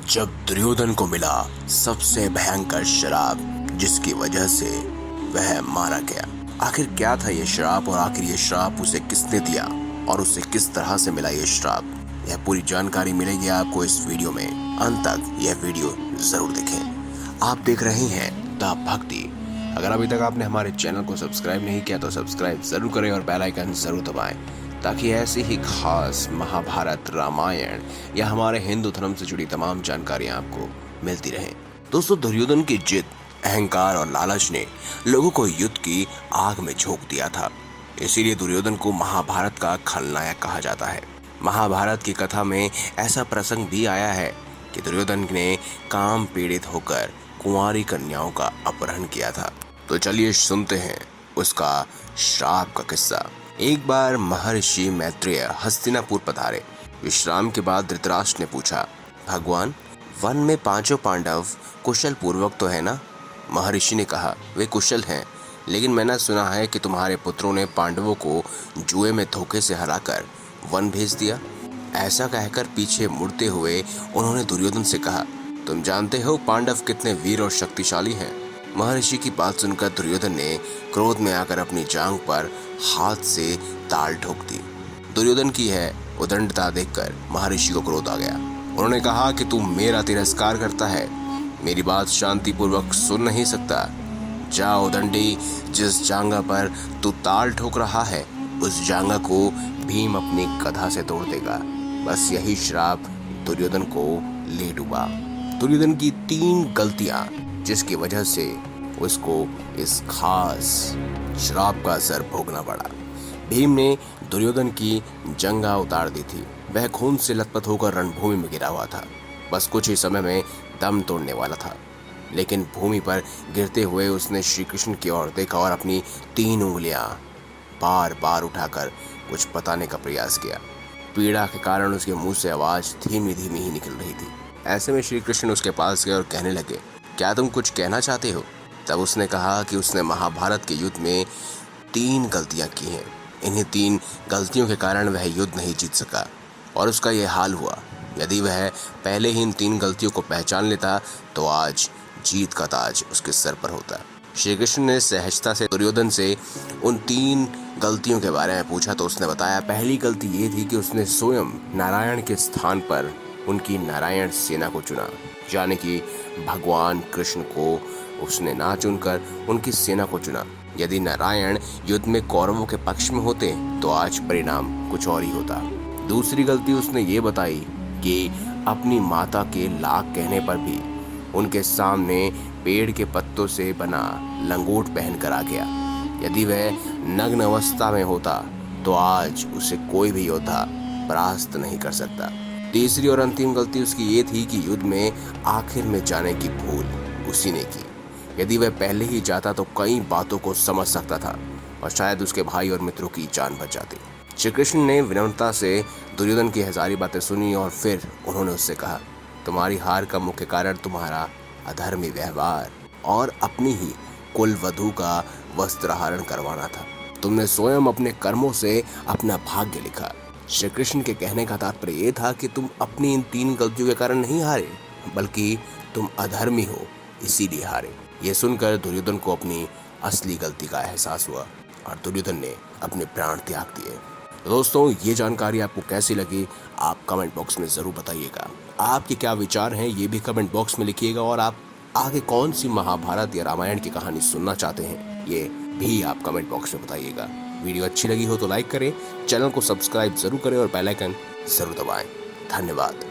जब दुर्योधन को मिला सबसे भयंकर श्राप जिसकी वजह से वह मारा गया। आखिर क्या था ये श्राप और आखिर ये श्राप उसे किसने दिया और उसे किस तरह से मिला ये श्राप, यह पूरी जानकारी मिलेगी आपको इस वीडियो में। अंत तक यह वीडियो जरूर देखें। आप देख रहे हैं द भक्ति। अगर अभी तक आपने हमारे चैनल को सब्सक्राइब नहीं किया तो सब्सक्राइब जरूर करें और बेल आइकन जरूर दबाएं ताकि ऐसी ही खास महाभारत, रामायण या हमारे हिंदू धर्म से जुड़ी तमाम जानकारियां आपको मिलती रहें। दोस्तों, दुर्योधन की जिद, अहंकार और लालच ने लोगों को युद्ध की आग में झोंक दिया था। इसीलिए दुर्योधन को महाभारत का खलनायक कहा जाता है। महाभारत की कथा में ऐसा प्रसंग भी आया है कि दुर्योधन ने काम पीड़ित होकर कुंवारी कन्याओं का अपहरण किया था। तो चलिए सुनते हैं उसका श्राप का किस्सा। एक बार महर्षि मैत्रेय हस्तिनापुर पधारे। विश्राम के बाद धृतराष्ट्र ने पूछा, भगवान, वन में पांचों पांडव कुशल पूर्वक तो है ना? महर्षि ने कहा, वे कुशल हैं, लेकिन मैंने सुना है कि तुम्हारे पुत्रों ने पांडवों को जुए में धोखे से हराकर वन भेज दिया। ऐसा कहकर पीछे मुड़ते हुए उन्होंने दुर्योधन से कहा, तुम जानते हो पांडव कितने वीर और शक्तिशाली हैं। महर्षि की बात सुनकर दुर्योधन ने क्रोध में आकर अपनी जांघ पर हाथ से ताल ठोक दी। दुर्योधन की है उदंडता देखकर महर्षि को क्रोध आ गया। उन्होंने कहा कि तू मेरा तिरस्कार करता है, मेरी बात शांतिपूर्वक सुन नहीं सकता। जा उदंडी, जिस जांघा पर तू ताल ठोक रहा है उस जांघा को भीम अपनी गदा से तोड़ देगा। बस यही श्राप दुर्योधन को ले डूबा। दुर्योधन की 3 गलतियां जिसकी वजह से उसको इस खास श्राप का असर भोगना पड़ा। भीम ने दुर्योधन की जंघा उतार दी थी। वह खून से लथपथ होकर रणभूमि में गिरा हुआ था। बस कुछ ही समय में दम तोड़ने वाला था, लेकिन भूमि पर गिरते हुए उसने श्री कृष्ण की ओर देखा और अपनी 3 उंगलियां बार बार उठाकर कुछ बताने का प्रयास किया। पीड़ा के कारण उसके मुंह से आवाज धीमी धीमी ही निकल रही थी। ऐसे में श्री कृष्ण उसके पास गए और कहने लगे, क्या तुम कुछ कहना चाहते हो? तब उसने कहा कि उसने महाभारत के युद्ध में 3 गलतियां की हैं। इन्हीं 3 गलतियों के कारण वह युद्ध नहीं जीत सका और उसका यह हाल हुआ। यदि वह पहले ही इन 3 गलतियों को पहचान लेता तो आज जीत का ताज उसके सर पर होता। श्री कृष्ण ने सहजता से दुर्योधन से उन 3 गलतियों के बारे में पूछा तो उसने बताया, पहली गलती ये थी कि उसने स्वयं नारायण के स्थान पर उनकी नारायण सेना को चुना, यानी कि भगवान कृष्ण को उसने ना चुनकर उनकी सेना को चुना। यदि नारायण युद्ध में कौरवों के पक्ष में होते तो आज परिणाम कुछ और ही होता। दूसरी गलती उसने ये बताई कि अपनी माता के लाख कहने पर भी उनके सामने पेड़ के पत्तों से बना लंगोट पहनकर आ गया। यदि वह नग्न अवस्था में होता तो आज उसे कोई भी योद्धा परास्त नहीं कर सकता। तीसरी और अंतिम गलती उसकी ये थी कि युद्ध में आखिर में जाने की भूल उसी ने की। यदि वह पहले ही जाता तो कई बातों को समझ सकता था और शायद उसके भाई और मित्रों की जान बच जाती। श्री कृष्ण ने विनम्रता से दुर्योधन की हजारी बातें सुनी और फिर उन्होंने उससे कहा, तुम्हारी हार का मुख्य कारण तुम्हारा अधर्मी व्यवहार और अपनी ही कुल वधू का वस्त्रहरण करवाना था। तुमने स्वयं अपने कर्मों से अपना भाग्य लिखा। श्री कृष्ण के कहने का तात्पर्य ये था कि तुम अपनी इन 3 गलतियों के कारण नहीं हारे, बल्कि तुम अधर्मी हो, इसीलिए हारे। ये सुनकर दुर्योधन को अपनी असली गलती का एहसास हुआ और दुर्योधन ने अपने प्राण त्याग दिए। दोस्तों, ये जानकारी आपको कैसी लगी आप कमेंट बॉक्स में ज़रूर बताइएगा। आपके क्या विचार हैं ये भी कमेंट बॉक्स में लिखिएगा और आप आगे कौन सी महाभारत या रामायण की कहानी सुनना चाहते हैं ये भी आप कमेंट बॉक्स में बताइएगा। वीडियो अच्छी लगी हो तो लाइक करें, चैनल को सब्सक्राइब जरूर करें और बेल आइकन जरूर दबाएं। धन्यवाद।